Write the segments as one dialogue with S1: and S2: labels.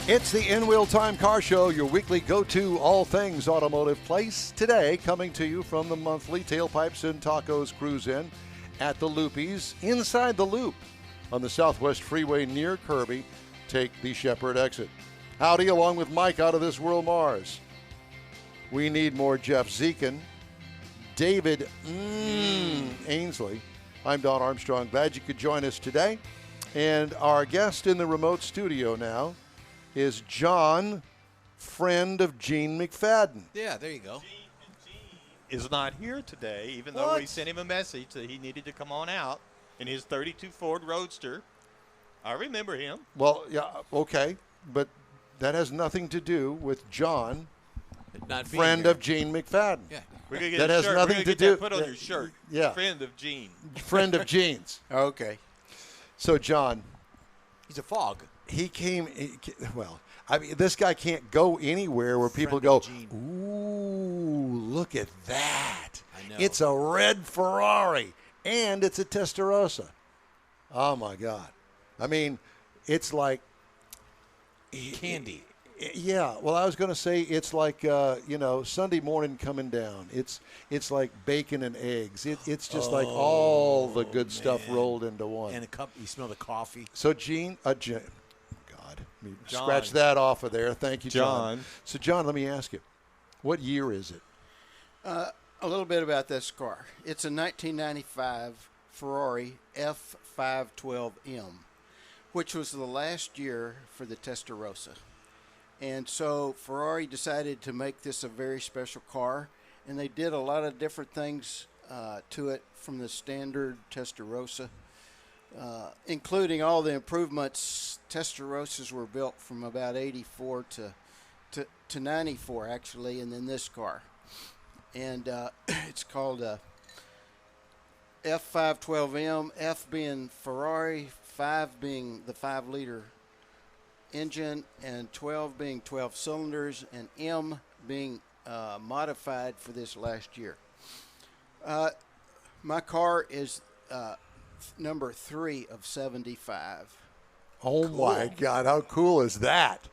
S1: It's the In Wheel Time Car Show, your weekly go-to all things automotive place. Today, coming to you from the monthly Tailpipes and Tacos Cruise-In at the Lupe's, inside the Loop on the Southwest Freeway near Kirby. Take the Shepherd exit. Howdy, along with Mike out of This World Mars. We need more Jeff Zekin, David Ainsley. I'm Don Armstrong. Glad you could join us today. And our guest in the remote studio now is John, friend of Gene McFadden.
S2: Yeah, there you go.
S3: Gene is not here today, even though we sent him a message that he needed to come on out in his 32 Ford Roadster. I remember him.
S1: Well, yeah, okay, but that has nothing to do with John,
S2: Not
S1: friend of Gene McFadden.
S2: Yeah.
S3: We're gonna get
S1: That
S3: a
S1: has
S3: shirt.
S1: nothing
S3: We're
S1: to
S3: gonna get
S1: do-
S3: that put on your shirt.
S1: Yeah.
S3: Friend of Gene.
S1: Friend of Gene's.
S2: Okay.
S1: So, John,
S2: He's a fog.
S1: I mean, this guy can't go anywhere where people
S2: Friend
S1: go,
S2: of Gene.
S1: ooh, look at that.
S2: I know.
S1: It's a red Ferrari, and it's a Testarossa. Oh, my God. I mean, it's like
S2: Candy.
S1: Yeah, well, I was going to say it's like Sunday morning coming down. It's like bacon and eggs. It's just like all the good stuff rolled into one.
S2: And a cup. You smell the coffee.
S1: So Gene, God, scratch that off of there. Thank you, John. So John, let me ask you, what year is it?
S4: A little bit about this car. It's a 1995 Ferrari F512M, which was the last year for the Testarossa. And so Ferrari decided to make this a very special car, and they did a lot of different things to it from the standard Testarossa, including all the improvements. Testarossas were built from about 84 to 94, actually, and then this car. And it's called F512M, F being Ferrari, 5 being the 5-liter engine, and 12 being 12 cylinders, and M being modified for this last year. My car is number 3 of 75.
S1: Oh my God, how cool is that?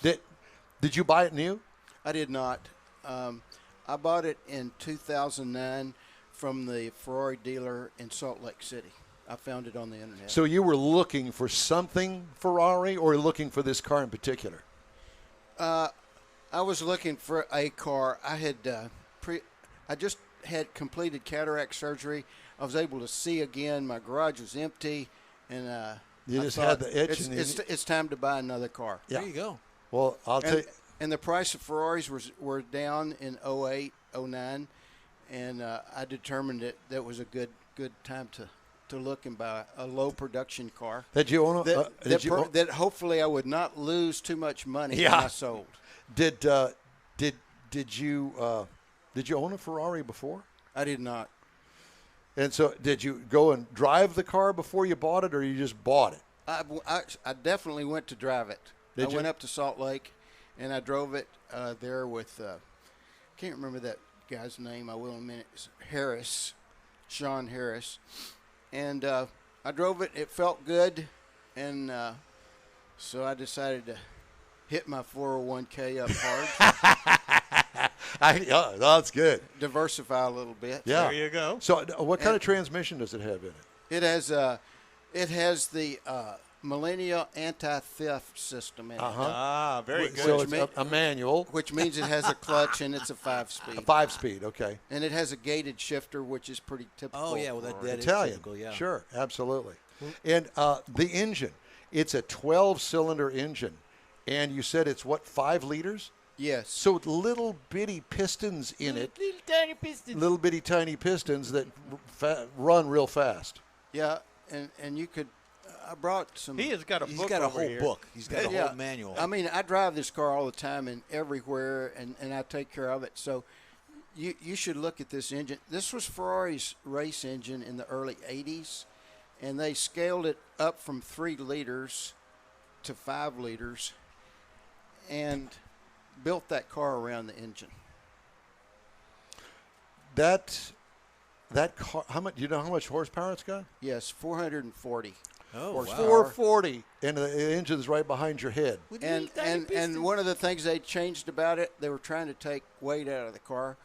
S1: Did you buy it new?
S4: I did not. I bought it in 2009 from the Ferrari dealer in Salt Lake City. I found it on the internet.
S1: So you were looking for something Ferrari, or looking for this car in particular?
S4: I was looking for a car. I just had completed cataract surgery. I was able to see again. My garage was empty, and
S1: You
S4: I
S1: just
S4: thought,
S1: had the itch.
S4: It's time to buy another car.
S1: Yeah.
S2: There you go.
S1: Well, I'll tell you.
S4: And the price of Ferraris were down in 08, 09, and I determined that was a good time to look and buy a low production car.
S1: Did you own a?
S4: That hopefully I would not lose too much money when I sold.
S1: Did you own a Ferrari before?
S4: I did not.
S1: And so, did you go and drive the car before you bought it, or you just bought it?
S4: I definitely went to drive it. I went up to Salt Lake, and I drove it there with can't remember that guy's name. I will in a minute. It's Sean Harris. And I drove it. It felt good, and so I decided to hit my 401k up hard.
S1: That's good.
S4: Diversify a little bit.
S1: Yeah.
S3: There you go.
S1: So, what kind of transmission does it have in it?
S4: It has the Millennial anti-theft system in it.
S3: Very good.
S1: So it's a manual.
S4: Which means it has a clutch and it's a 5-speed.
S1: A 5-speed, okay.
S4: And it has a gated shifter, which is pretty typical.
S2: Oh, yeah, well, that is
S1: Italian,
S2: typical, yeah.
S1: Sure, absolutely. And the engine, it's a 12-cylinder engine, and you said it's what, 5 liters?
S4: Yes.
S1: So little bitty pistons in it.
S2: Little tiny pistons.
S1: Little bitty tiny pistons that run real fast.
S4: Yeah, and you could. I brought some.
S3: He has got a
S2: He's
S3: book
S2: got a
S3: over
S2: whole
S3: here.
S2: book. He's got a whole manual.
S4: I mean, I drive this car all the time and everywhere, and I take care of it. So you should look at this engine. This was Ferrari's race engine in the early 80s, and they scaled it up from 3 liters to 5 liters and built that car around the engine.
S1: That car, how much? Do you know how much horsepower it's got?
S4: Yes, 440.
S2: Oh,
S4: horsepower.
S1: 440, and the engine's right behind your head.
S4: And one of the things they changed about it, they were trying to take weight out of the car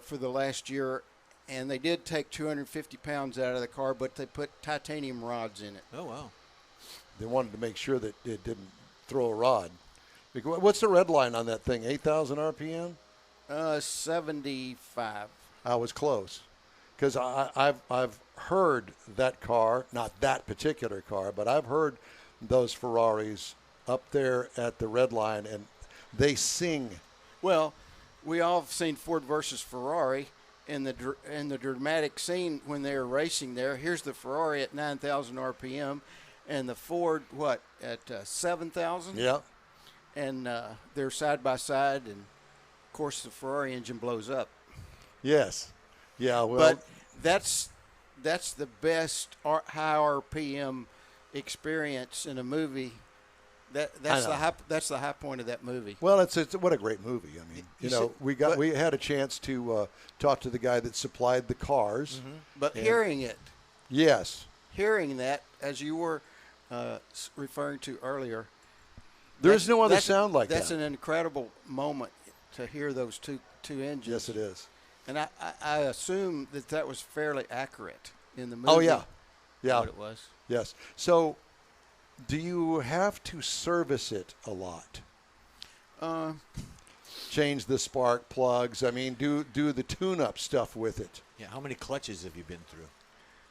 S4: for the last year, and they did take 250 pounds out of the car, but they put titanium rods in it.
S2: Oh, wow.
S1: They wanted to make sure that it didn't throw a rod. What's the red line on that thing? 8,000 RPM?
S4: 75.
S1: I was close, because I've heard that car, not that particular car, but I've heard those Ferraris up there at the red line, and they sing.
S4: Well, we all have seen Ford versus Ferrari in the dramatic scene when they were racing there. Here's the Ferrari at 9,000 RPM, and the Ford at 7,000.
S1: Yeah.
S4: And they're side by side, and of course the Ferrari engine blows up.
S1: Yes. Yeah. Well.
S4: But that's the best high RPM experience in a movie. That's the high point of that movie.
S1: Well, it's what a great movie. I mean, we had a chance to talk to the guy that supplied the cars.
S4: Mm-hmm. But hearing it.
S1: Yes.
S4: Hearing that, as you were referring to earlier.
S1: There's no other sound like that.
S4: That's an incredible moment to hear those two engines.
S1: Yes, it is.
S4: And I assume that was fairly accurate in the movie.
S1: Oh, yeah. Yeah.
S4: What it was.
S1: Yes. So, do you have to service it a lot? Change the spark plugs. I mean, do the tune-up stuff with it.
S2: Yeah. How many clutches have you been through?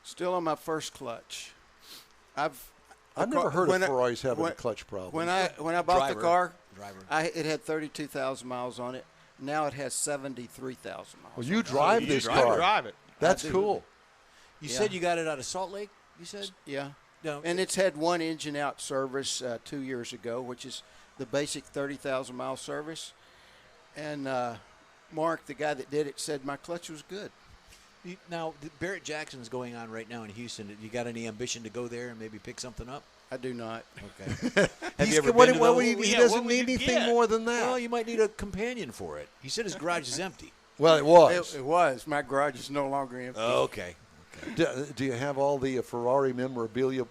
S4: Still on my first clutch. I've
S1: never heard of Ferraris having a clutch problem.
S4: When I bought the car,
S2: Driver.
S4: it had 32,000 miles on it. Now it has 73,000 miles.
S1: Well, you drive this car.
S3: Drive it.
S1: That's cool.
S2: You said you got it out of Salt Lake, you said?
S4: Yeah.
S2: No.
S4: And it's had one engine out service 2 years ago, which is the basic 30,000 mile service. And Mark, the guy that did it, said my clutch was good.
S2: Now, Barrett Jackson's going on right now in Houston. You got any ambition to go there and maybe pick something up?
S4: I do not.
S2: Okay. Have you ever been to those?
S1: He doesn't need anything more than that.
S2: Well, you might need a companion for it. He said his garage is empty.
S1: Well, it was.
S4: It was. My garage is no longer empty.
S2: Oh, okay.
S1: Do you have all the Ferrari memorabilia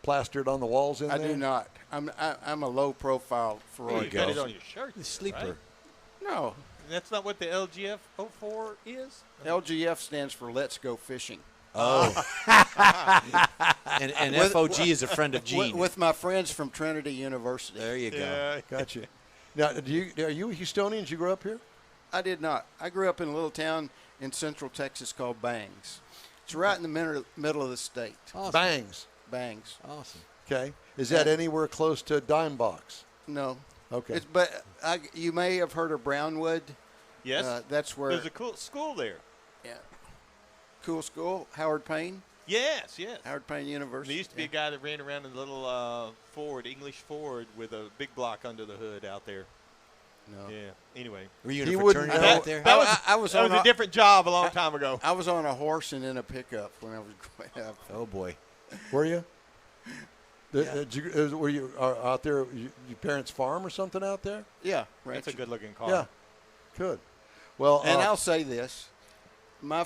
S1: plastered on the walls in there?
S4: I do not. I'm a low profile Ferrari
S3: You got it on your shirt.
S2: The sleeper.
S3: Right?
S4: No.
S3: That's not what the LGF 04 is?
S4: LGF stands for Let's Go Fishing.
S2: Oh. and FOG is a friend of Gene.
S4: With my friends from Trinity University.
S2: There you go.
S3: Yeah.
S1: Gotcha. Now, are you Houstonians? You grew up here?
S4: I did not. I grew up in a little town in central Texas called Bangs. It's right in the middle of the state.
S2: Awesome.
S1: Bangs.
S2: Awesome.
S1: Okay. Is that anywhere close to Dime Box?
S4: No.
S1: Okay.
S4: But you may have heard of Brownwood.
S3: Yes.
S4: That's where.
S3: There's a cool school there.
S4: Yeah. Cool school. Howard Payne.
S3: Yes.
S4: Howard Payne University.
S3: There used to be a guy that ran around in a little English Ford with a big block under the hood out there.
S4: No.
S3: Yeah. Anyway.
S2: Were you in
S1: He
S2: a
S1: wouldn't
S2: fraternity
S1: know.
S2: out there?
S4: That was
S3: a different job a long time ago.
S4: I was on a horse and in a pickup when I was growing up.
S2: Oh, boy.
S1: Were you? Were you out there? Your parents' farm or something out there?
S4: Yeah.
S3: That's a good-looking car.
S1: Yeah. Good. Well,
S4: And I'll say this. My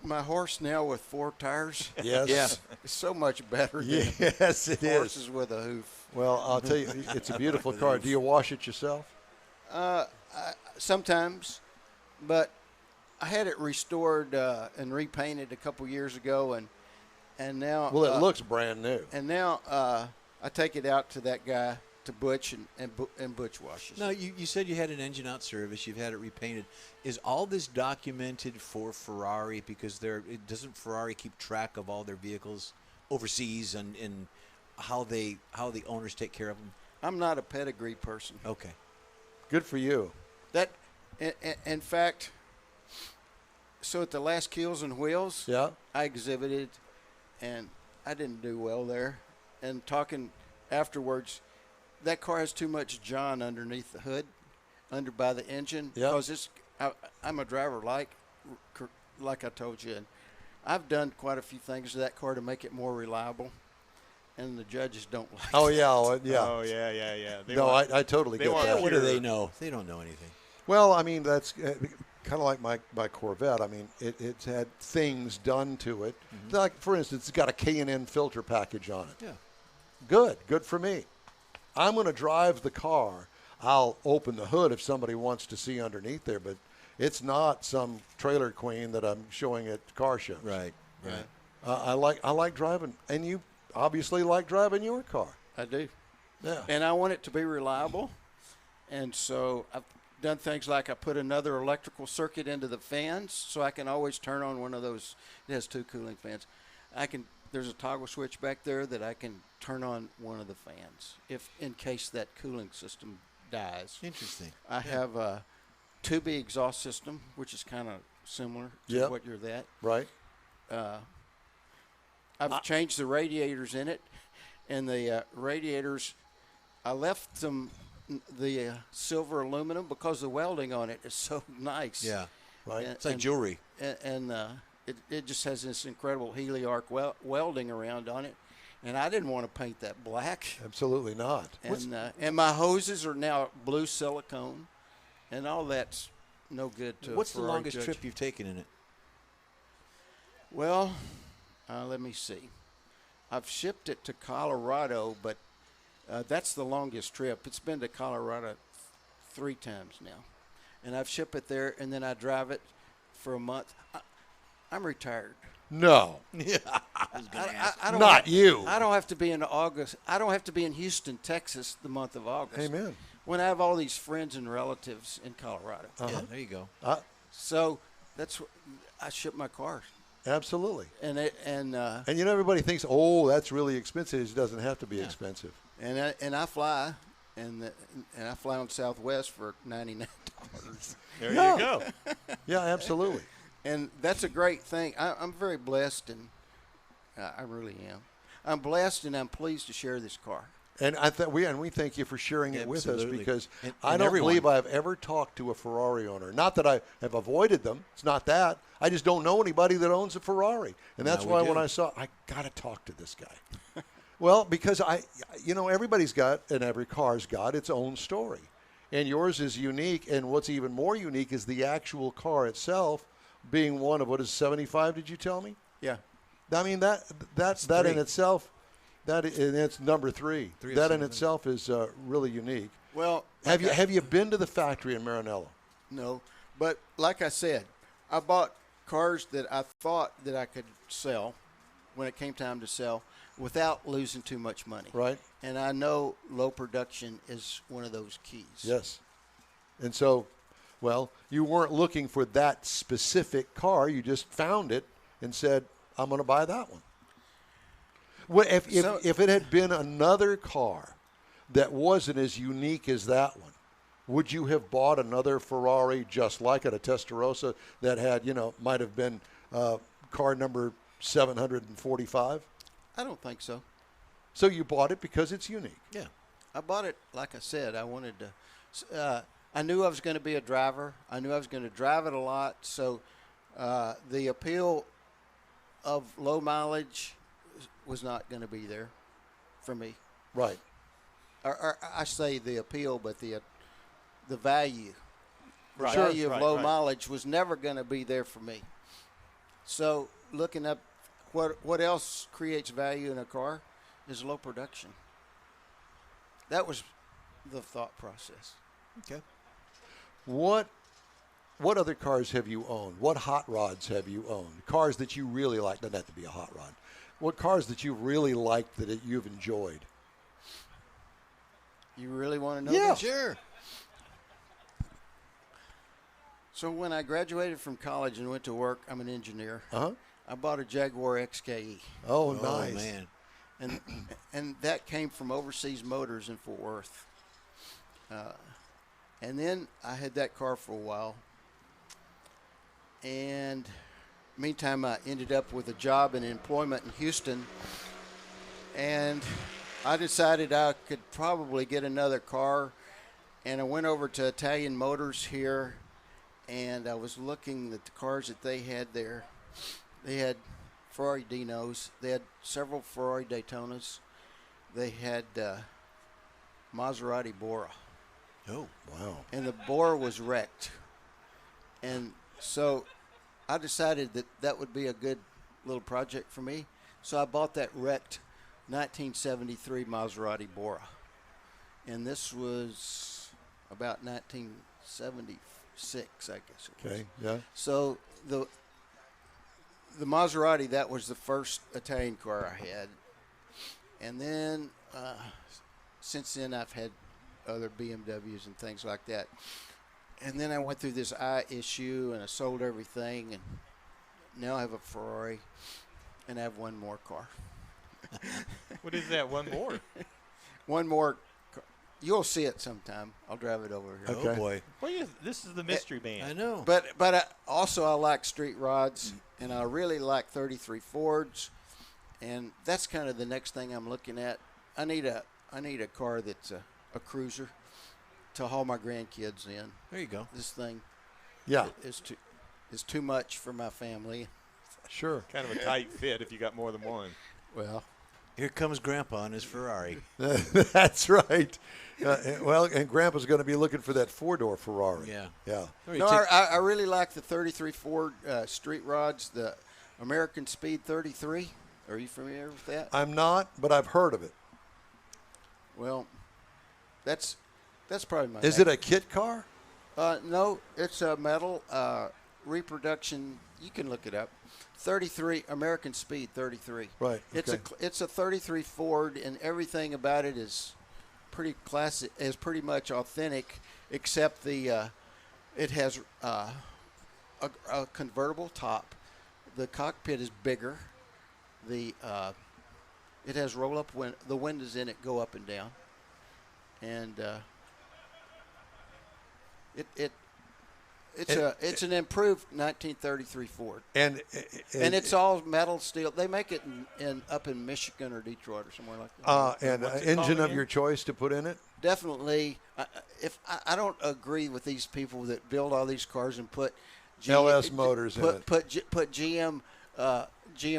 S4: horse now with 4 tires
S1: yes.
S2: Yeah.
S4: is so much better than
S1: Yes, it is.
S4: horses with a hoof.
S1: Well, I'll tell you, it's a beautiful car. Do you wash it yourself?
S4: Sometimes, but I had it restored and repainted a couple years ago, and now.
S1: Well, it looks brand new.
S4: And now I take it out to that guy, to Butch, and Butch washes.
S2: Now, you said you had an engine out service. You've had it repainted. Is all this documented for Ferrari? Because doesn't Ferrari keep track of all their vehicles overseas and how the owners take care of them?
S4: I'm not a pedigree person.
S2: Okay.
S1: Good for you.
S4: That, in fact, so at the last Keels and Wheels,
S1: Yeah.
S4: I exhibited, and I didn't do well there. And talking afterwards, that car has too much John underneath the hood, under by the engine.
S1: Yeah.
S4: Because I'm a driver like I told you, and I've done quite a few things to that car to make it more reliable, and the judges don't like
S1: Oh,
S4: it.
S1: yeah.
S3: Oh, yeah.
S1: No, I totally get
S3: want
S1: that.
S2: What do they know? They don't know anything.
S1: Well, I mean, that's kind of like my Corvette. I mean, it's had things done to it. Like, for instance, it's got a K&N filter package on it.
S2: Yeah.
S1: Good for me. I'm going to drive the car. I'll open the hood if somebody wants to see underneath there, but it's not some trailer queen that I'm showing at car shows.
S2: Right.
S1: I like driving, and you obviously like driving your car.
S4: I do.
S1: Yeah.
S4: And I want it to be reliable, and so I've done things like I put another electrical circuit into the fans, so I can always turn on one of those. It has 2 cooling fans. There's a toggle switch back there that I can turn on one of the fans if in case that cooling system dies.
S2: Interesting.
S4: I have a tubby exhaust system, which is kind of similar to what you're that.
S1: Right.
S4: I've changed the radiators in it, and the radiators, I left them the silver aluminum because the welding on it is so nice.
S2: Yeah.
S1: Right.
S2: It's like jewelry.
S4: And it just has this incredible Heliarc welding around on it. And I didn't want to paint that black.
S1: Absolutely not.
S4: And my hoses are now blue silicone, and all that's no good to
S2: What's the
S4: Ferrari
S2: longest
S4: judge.
S2: trip you've taken in it?
S4: Well, let me see. I've shipped it to Colorado, but that's the longest trip. It's been to Colorado 3 times now. And I've shipped it there, and then I drive it for a month. I'm retired.
S1: No.
S2: Yeah.
S4: I don't
S1: Not you.
S4: I don't have to be in August. I don't have to be in Houston, Texas, the month of August.
S1: Amen.
S4: When I have all these friends and relatives in Colorado.
S2: Yeah, there you go.
S4: So that's I ship my cars.
S1: Absolutely.
S4: And
S1: everybody thinks, oh, that's really expensive. It doesn't have to be expensive.
S4: And I fly, and I fly on Southwest for $99.
S3: There you go.
S1: Yeah, absolutely.
S4: And that's a great thing. I'm very blessed, and I really am. I'm blessed, and I'm pleased to share this car.
S1: And we thank you for sharing it with us, because
S2: and
S1: I don't
S2: everyone.
S1: believe I've ever talked to a Ferrari owner. Not that I have avoided them. It's not that. I just don't know anybody that owns a Ferrari. And that's why when I saw, I got to talk to this guy. Well, because everybody's got, and every car's got its own story. And yours is unique. And what's even more unique is the actual car itself being one of, 75, did you tell me?
S4: Yeah.
S1: I mean, that in itself, and it's number 3. That in itself is really unique.
S4: Well,
S1: have you been to the factory in Maranello?
S4: No, but like I said, I bought cars that I thought that I could sell when it came time to sell without losing too much money.
S1: Right.
S4: And I know low production is one of those keys.
S1: Yes. And so, well, you weren't looking for that specific car. You just found it and said, I'm going to buy that one. Well, if it had been another car that wasn't as unique as that one, would you have bought another Ferrari just like it, a Testarossa that had, might have been car number 745?
S4: I don't think so.
S1: So you bought it because it's unique.
S2: Yeah.
S4: I bought it, like I said, I wanted to. I knew I was going to be a driver. I knew I was going to drive it a lot. So the appeal of low mileage was not going to be there for me.
S1: Right.
S4: Or I say the appeal, but the value.
S3: Right.
S4: The value of low
S3: right.
S4: mileage was never going to be there for me. So looking up what else creates value in a car is low production. That was the thought process.
S2: Okay.
S1: What other cars have you owned? What hot rods have you owned? Cars that you really like. Doesn't have to be a hot rod. What cars that you really liked that you've enjoyed?
S4: You really want to know
S1: Yeah.
S4: that?
S2: Sure.
S4: So when I graduated from college and went to work, I'm an engineer.
S1: Uh-huh.
S4: I bought a Jaguar XKE.
S1: Oh, nice.
S2: Man.
S4: And that came from Overseas Motors in Fort Worth. And then I had that car for a while. And meantime, I ended up with a job and employment in Houston. And I decided I could probably get another car. And I went over to Italian Motors here, and I was looking at the cars that they had there. They had Ferrari Dinos. They had several Ferrari Daytonas. They had Maserati Bora.
S2: Oh,
S1: wow.
S4: And the Bora was wrecked. And so I decided that would be a good little project for me. So I bought that wrecked 1973 Maserati Bora. And this was about 1976, I guess it was.
S1: Okay, yeah.
S4: So the Maserati, that was the first Italian car I had. And then since then I've had other BMWs and things like that. And then I went through this eye issue and I sold everything, and now I have a Ferrari and I have one more car.
S3: What is that? One more?
S4: One more. You'll see it sometime. I'll drive it over here.
S1: Okay.
S2: Oh boy.
S3: Well, this is the mystery man.
S2: I know.
S4: But I like street rods, and I really like 33 Fords, and that's kind of the next thing I'm looking at. I need a car that's a cruiser to haul my grandkids in.
S2: There you go.
S4: This thing,
S1: Yeah,
S4: is too much for my family.
S1: sure.
S3: Kind of a tight fit if you got more than one.
S4: Well,
S2: Here comes Grandpa in his Ferrari.
S1: That's right. And Grandpa's going to be looking for that four-door Ferrari.
S2: Yeah.
S1: Yeah.
S4: no, I really like the 33 Ford street rods, the American Speed 33. Are you familiar with that?
S1: I'm not, but I've heard of it.
S4: Well, that's probably my.
S1: Is it a kit car?
S4: No, it's a metal reproduction. You can look it up. 33 American Speed 33.
S1: Right.
S4: It's a 33 Ford, and everything about it is pretty classic. Is pretty much authentic, except it has a convertible top. The cockpit is bigger. It has roll up the windows in it go up and down, and it's an improved 1933 Ford,
S1: and
S4: it's all metal steel. They make it up in Michigan or Detroit or somewhere like that.
S1: and
S3: What's it
S1: engine
S3: called
S1: of
S3: again?
S1: your choice to put in it.
S4: Definitely, if I don't agree with these people that build all these cars and put
S1: LS motors in it.
S4: Put GM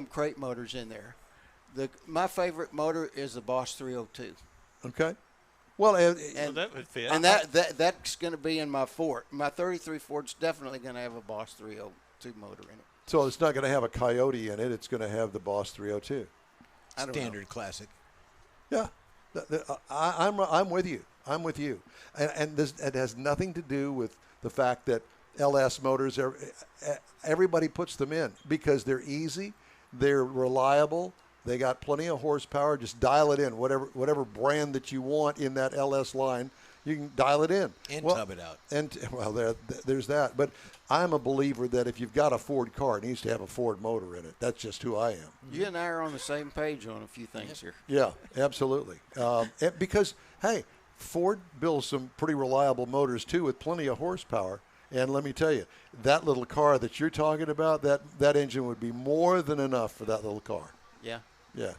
S4: crate motors in there. My favorite motor is the Boss 302.
S1: Okay. Well,
S3: Well, that would fit.
S4: And that's going to be in my Ford. My 33 Ford's definitely going to have a Boss 302 motor in it.
S1: so it's not going to have a Coyote in it. It's going to have the Boss 302.
S4: I don't
S2: Standard classic.
S1: Yeah, I'm with you. I'm with you. And this, it has nothing to do with the fact that LS motors everybody puts them in because they're easy, they're reliable, they got plenty of horsepower. Just dial it in, whatever brand that you want in that LS line, you can dial it in
S2: And tub it out.
S1: And there's that. But I'm a believer that if you've got a Ford car, it needs to have a Ford motor in it. That's just who I am.
S4: You and I are on the same page on a few things here.
S1: Yeah, absolutely. Because, hey, Ford builds some pretty reliable motors, too, with plenty of horsepower. And let me tell you, that little car that you're talking about, that engine would be more than enough for that little car.
S4: Yeah.
S1: Yeah.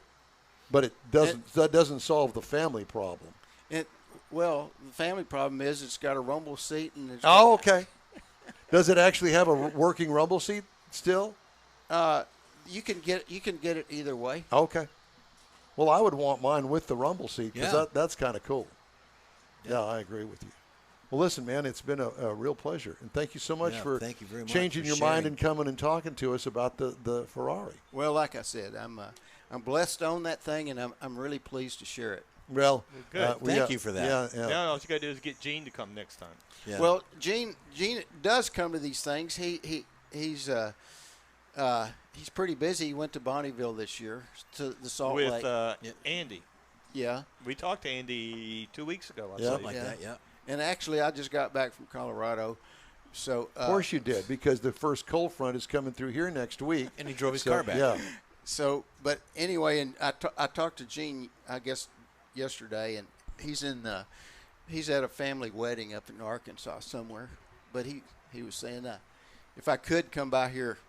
S1: But that doesn't solve the family problem.
S4: Well, the family problem is it's got a rumble seat and it's
S1: Oh, okay. Does it actually have a working rumble seat still?
S4: you can get it either way.
S1: Okay. Well, I would want mine with the rumble seat because
S2: Yeah.
S1: that's kind of cool. Yeah, I agree with you. Well, listen, man, it's been a real pleasure, and thank you so much
S2: Yeah,
S1: for
S2: thank you very much
S1: changing
S2: for
S1: your mind
S2: sharing.
S1: and coming and talking to us about the Ferrari.
S4: Well, like I said, I'm blessed to own that thing, and I'm really pleased to share it.
S1: Well,
S3: good.
S2: Thank you for that.
S1: Yeah.
S3: Now all you got to do is get Gene to come next time.
S2: Yeah.
S4: Well, Gene does come to these things. He's pretty busy. He went to Bonneville this year to the Salt
S3: With
S4: Lake.
S3: Andy.
S4: Yeah,
S3: We talked to Andy 2 weeks ago. I
S1: Yeah.
S3: believe.
S2: like
S4: Yeah.
S2: that, yeah.
S4: and actually, I just got back from Colorado, so
S1: Of course you did, because the first cold front is coming through here next week.
S2: And he drove his
S1: So,
S2: car back.
S1: Yeah.
S4: So, but anyway, and I talked to Gene, I guess, yesterday, and he's at a family wedding up in Arkansas somewhere. But he was saying if I could come by here,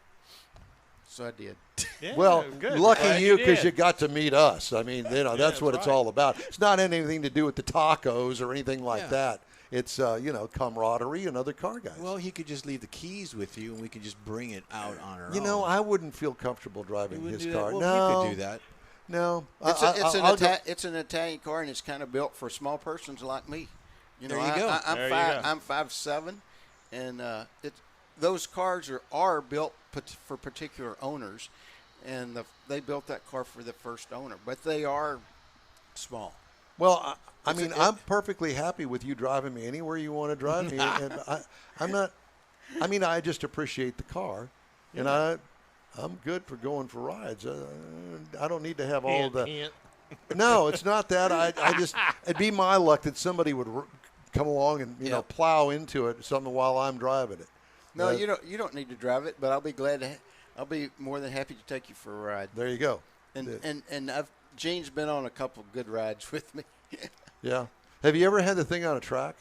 S4: so I did.
S3: Yeah,
S1: Well,
S3: good.
S1: lucky
S3: Glad
S1: you because
S3: did.
S1: you got to meet us. I mean, that's
S3: that's
S1: what it's
S3: right.
S1: all about. It's not anything to do with the tacos or anything like
S2: Yeah.
S1: that. It's camaraderie and other car guys.
S2: Well, he could just leave the keys with you, and we could just bring it out on our own.
S1: you know, I wouldn't feel comfortable
S2: You
S1: driving
S2: wouldn't
S1: his
S2: do that?
S1: car.
S2: Well,
S1: No,
S2: you could do that.
S1: No,
S4: It's an Italian car, and it's kind of built for small persons like me.
S2: There you go.
S4: I'm
S3: There you
S4: five.
S3: go.
S4: I'm 5'7", and those cars are built for particular owners, and they built that car for the first owner, but they are small.
S1: Well, I'm perfectly happy with you driving me anywhere you want to drive me, and I'm not. I mean, I just appreciate the car, and I'm good for going for rides. I don't need to have all the. No, it's not that. I just it'd be my luck that somebody would come along and you know plow into it something while I'm driving it.
S4: No, you don't need to drive it, but I'll be glad to. I'll be more than happy to take you for a ride.
S1: There you go.
S4: And Gene's been on a couple of good rides with me.
S1: Yeah. Have you ever had the thing on a track?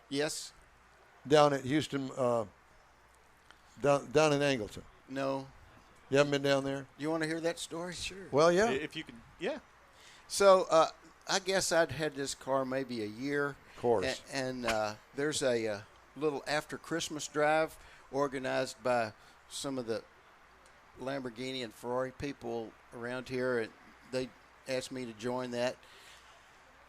S4: Yes.
S1: Down at Houston, down in Angleton.
S4: No.
S1: You haven't been down there?
S4: You want to hear that story? Sure.
S1: Well, yeah.
S3: If you can, yeah.
S4: So I guess I'd had this car maybe a year.
S1: Of course.
S4: And there's a little after Christmas drive organized by some of the Lamborghini and Ferrari people around here, and they asked me to join that.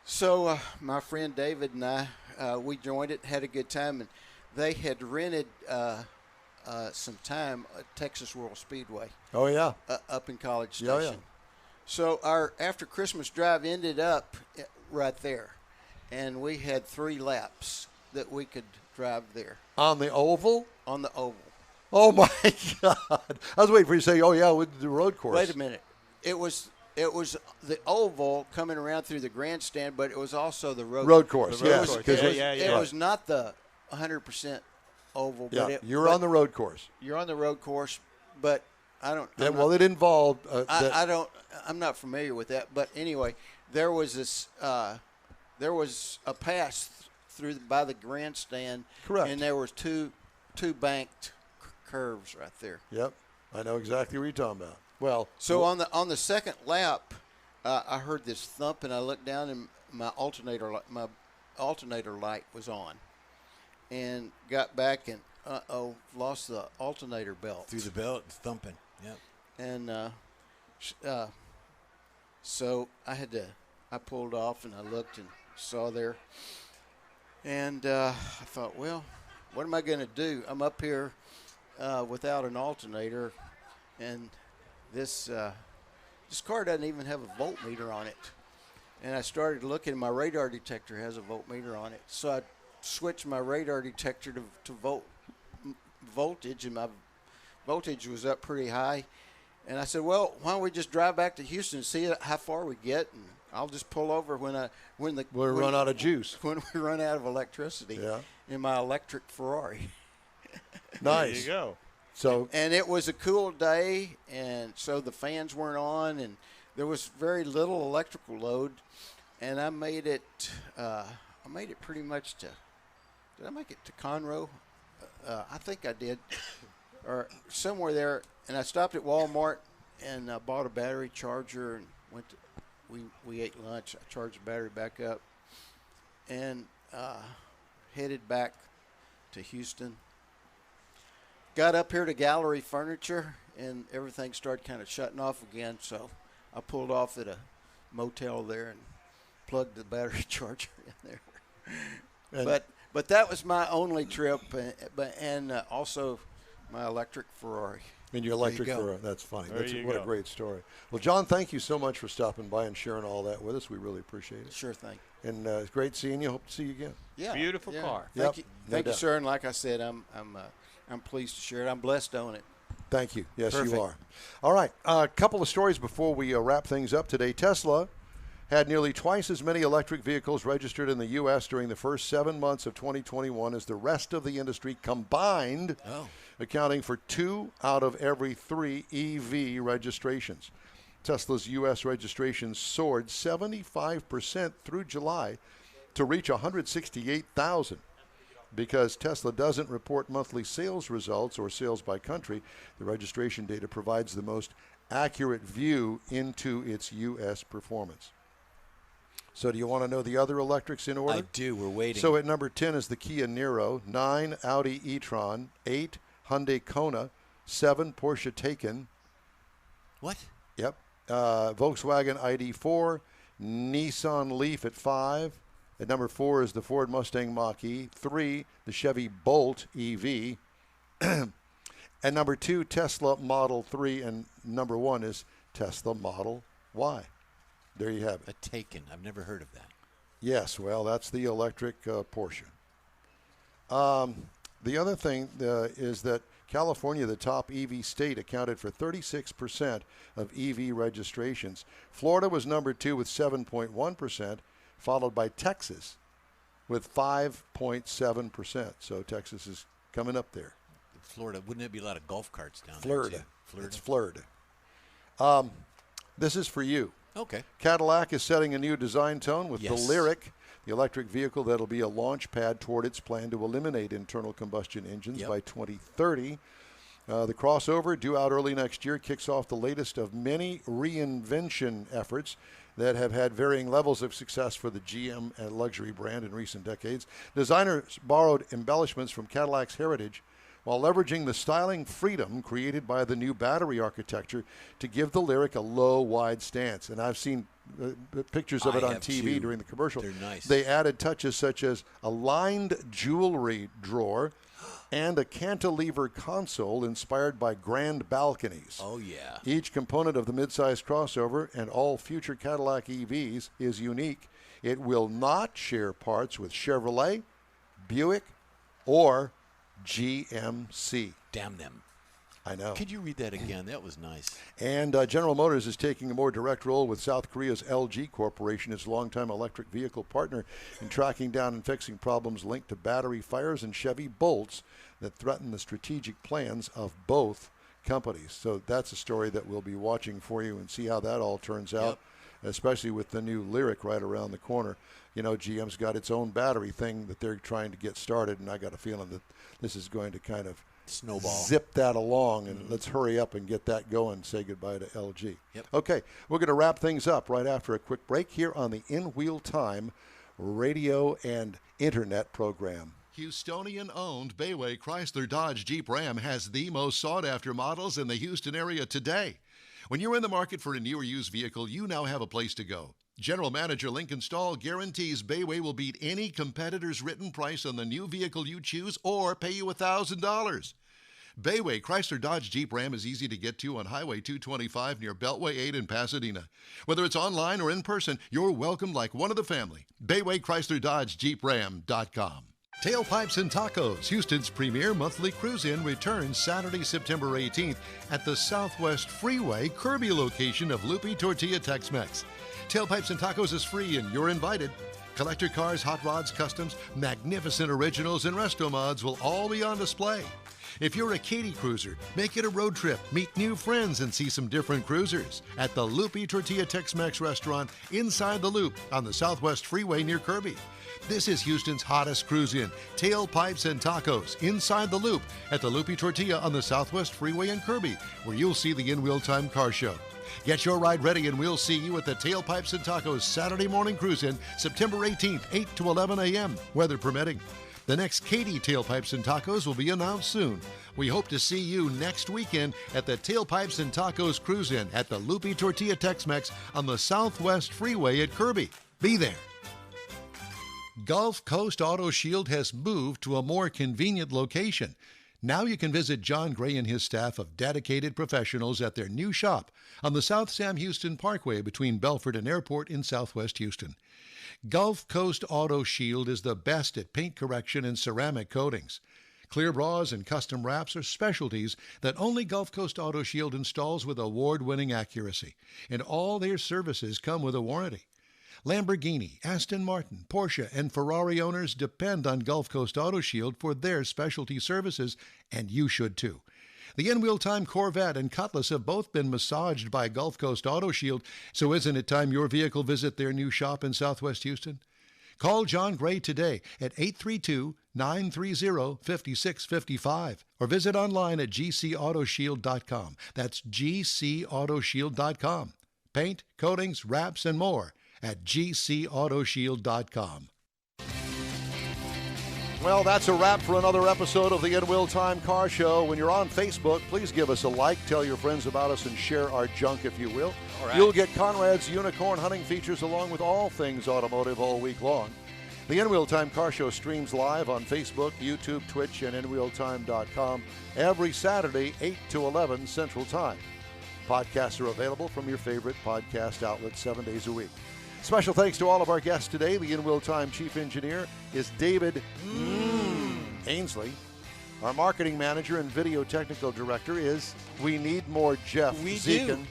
S4: So my friend David and I, we joined it, had a good time, and they had rented some time at Texas World Speedway.
S1: Oh, yeah.
S4: Up in College Station.
S1: Oh, yeah.
S4: So our after Christmas drive ended up right there, and we had 3 laps that we could drive there.
S1: On the oval?
S4: On the oval.
S1: Oh, my God. I was waiting for you to say, oh, yeah, with the road course.
S4: Wait a minute. It was the oval coming around through the grandstand, but it was also the road
S1: course.
S3: The road
S1: Yes.
S3: course.
S4: It was not the 100% oval.
S1: Yeah,
S4: but
S1: you're on the road course.
S4: You're on the road course, but I don't.
S1: Yeah, well, it involved.
S4: I don't. I'm not familiar with that, but anyway, there was this. There was a pass through by the grandstand.
S1: Correct.
S4: And there was two banked curves right there.
S1: Yep, I know exactly what you're talking about. Well,
S4: so on the second lap, I heard this thump, and I looked down, and my alternator light was on, and got back and lost the alternator belt.
S2: Through the belt, thumping. Yep.
S4: And so I pulled off, and I looked and saw there, and I thought, well, what am I going to do? I'm up here without an alternator, and this car doesn't even have a voltmeter on it. And I started looking. My radar detector has a voltmeter on it, so I switched my radar detector to voltage, and my voltage was up pretty high. And I said, well, why don't we just drive back to Houston and see how far we get, and I'll just pull over when we
S1: run out of juice.
S4: When we run out of electricity in my electric Ferrari.
S1: Nice.
S3: There you go.
S1: So
S4: and it was a cool day, and so the fans weren't on, and there was very little electrical load, and I made it pretty much to. Did I make it to Conroe? I think I did, or somewhere there. And I stopped at Walmart and bought a battery charger and went to. We ate lunch. I charged the battery back up, and headed back to Houston. Got up here to Gallery Furniture, and everything started kind of shutting off again. So I pulled off at a motel there and plugged the battery charger in there. But that was my only trip, and also my electric Ferrari.
S1: And your electric Ferrari. That's funny. What a great story. Well, John, thank you so much for stopping by and sharing all that with us. We really appreciate it.
S4: Sure thing.
S1: And it's great seeing you. Hope to see you again.
S4: Yeah.
S3: Beautiful car.
S4: Thank you. Thank you, sir. And like I said, I'm pleased to share it. I'm blessed to own it.
S1: Thank you. Yes,
S4: Perfect.
S1: you are. All right. A couple of stories before we wrap things up today. Tesla had nearly twice as many electric vehicles registered in the U.S. during the first 7 months of 2021 as the rest of the industry combined, accounting for 2 out of every 3 EV registrations. Tesla's U.S. registrations soared 75% through July to reach 168,000. Because Tesla doesn't report monthly sales results or sales by country, the registration data provides the most accurate view into its U.S. performance. So do you want to know the other electrics in order?
S2: I do. We're waiting.
S1: So at number 10 is the Kia Niro, 9 Audi e-tron, 8 Hyundai Kona, 7 Porsche Taycan.
S2: What?
S1: Yep. Volkswagen ID4, Nissan Leaf at 5. At number 4 is the Ford Mustang Mach-E. 3, the Chevy Bolt EV. And number 2, Tesla Model 3. And number 1 is Tesla Model Y. There you have it.
S2: A Taken. I've never heard of that.
S1: Yes, well, that's the electric Porsche. The other thing is that California, the top EV state, accounted for 36% of EV registrations. Florida was number 2 with 7.1%, followed by Texas with 5.7%. So Texas is coming up there.
S2: Florida, wouldn't it be a lot of golf carts down
S1: Florida.
S2: there too? Florida.
S1: It's Florida. This is for you.
S2: Okay.
S1: Cadillac is setting a new design tone with the
S2: Yes.
S1: Lyric, the electric vehicle that'll be a launch pad toward its plan to eliminate internal combustion engines by 2030. The crossover, due out early next year, kicks off the latest of many reinvention efforts that have had varying levels of success for the GM and luxury brand in recent decades. Designers borrowed embellishments from Cadillac's heritage while leveraging the styling freedom created by the new battery architecture to give the Lyric a low, wide stance. And I've seen pictures of it on TV during the commercial.
S2: They're nice.
S1: They added touches such as a lined jewelry drawer and a cantilever console inspired by grand balconies.
S2: Oh, yeah.
S1: Each component of the midsize crossover and all future Cadillac EVs is unique. It will not share parts with Chevrolet, Buick, or GMC.
S2: Damn them.
S1: I know.
S2: Could you read that again? That was nice.
S1: And General Motors is taking a more direct role with South Korea's LG Corporation, its longtime electric vehicle partner, in tracking down and fixing problems linked to battery fires and Chevy Bolts that threaten the strategic plans of both companies. So that's a story that we'll be watching for you and see how that all turns out, especially with the new Lyric right around the corner. You know, GM's got its own battery thing that they're trying to get started, and I got a feeling that this is going to kind of
S2: snowball,
S1: zip that along, and let's hurry up and get that going. Say goodbye to LG.
S2: Yep.
S1: Okay, we're going to wrap things up right after a quick break here on the In Wheel Time radio and internet program. Houstonian-owned Bayway Chrysler Dodge Jeep Ram has the most sought-after models in the Houston area today. When you're in the market for a new or used vehicle, you now have a place to go. General Manager Lincoln Stahl guarantees Bayway will beat any competitor's written price on the new vehicle you choose or pay you $1,000. Bayway Chrysler Dodge Jeep Ram is easy to get to on Highway 225 near Beltway 8 in Pasadena. Whether it's online or in person, you're welcome like one of the family. Bayway Chrysler Dodge Jeep Ram.com. Tailpipes and Tacos, Houston's premier monthly cruise-in, returns Saturday, September 18th at the Southwest Freeway Kirby location of Lupe Tortilla Tex-Mex. Tailpipes and Tacos is free and you're invited. Collector cars, hot rods, customs, magnificent originals, and resto mods will all be on display. If you're a Katy cruiser, make it a road trip, meet new friends, and see some different cruisers at the Lupe Tortilla Tex-Mex restaurant inside the Loop on the Southwest Freeway near Kirby. This is Houston's hottest cruise-in, Tailpipes and Tacos, inside the Loop at the Lupe Tortilla on the Southwest Freeway in Kirby, where you'll see the In Wheel Time car show. Get your ride ready and we'll see you at the Tailpipes and Tacos Saturday morning cruise-in, September 18th, 8 to 11 a.m., weather permitting. The next Katy Tailpipes and Tacos will be announced soon. We hope to see you next weekend at the Tailpipes and Tacos Cruise-In at the Lupe Tortilla Tex-Mex on the Southwest Freeway at Kirby. Be there. Gulf Coast Auto Shield has moved to a more convenient location. Now you can visit John Gray and his staff of dedicated professionals at their new shop on the South Sam Houston Parkway between Belford and Airport in Southwest Houston. Gulf Coast Auto Shield is the best at paint correction and ceramic coatings. Clear bras and custom wraps are specialties that only Gulf Coast Auto Shield installs with award-winning accuracy, and all their services come with a warranty. Lamborghini, Aston Martin, Porsche, and Ferrari owners depend on Gulf Coast Auto Shield for their specialty services, and you should too. The In-Wheel Time Corvette and Cutlass have both been massaged by Gulf Coast Auto Shield, so isn't it time your vehicle visit their new shop in Southwest Houston? Call John Gray today at 832-930-5655 or visit online at gcautoshield.com. That's gcautoshield.com. Paint, coatings, wraps, and more at gcautoshield.com. Well, that's a wrap for another episode of the In Wheel Time Car Show. When you're on Facebook, please give us a like, tell your friends about us, and share our junk, if you will.
S2: All right.
S1: You'll get Conrad's unicorn hunting features along with all things automotive all week long. The In Wheel Time Car Show streams live on Facebook, YouTube, Twitch, and InWheelTime.com every Saturday, 8 to 11 Central Time. Podcasts are available from your favorite podcast outlet 7 days a week. Special thanks to all of our guests today. The In Wheel Time Chief Engineer is David Ainsley. Our marketing manager and video technical director is We Need More Jeff Zekin.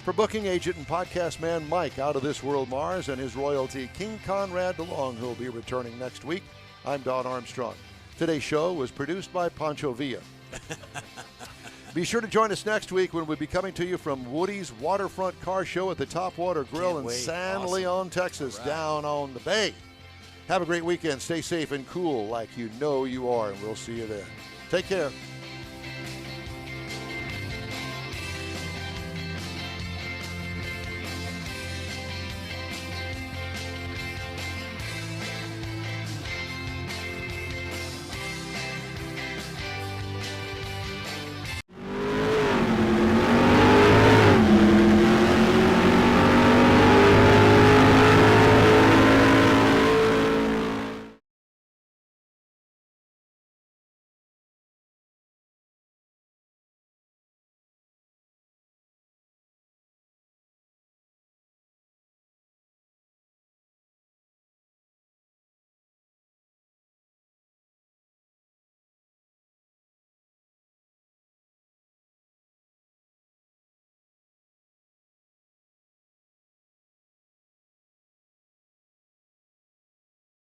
S1: For booking agent and podcast man Mike Out of This World Mars and his royalty King Conrad DeLong, who'll be returning next week, I'm Don Armstrong. Today's show was produced by Pancho Villa. Be sure to join us next week when we'll be coming to you from Woody's Waterfront Car Show at the Topwater Grill in San Leon, Texas, down on the bay. Have a great weekend. Stay safe and cool like you know you are, and we'll see you there. Take care.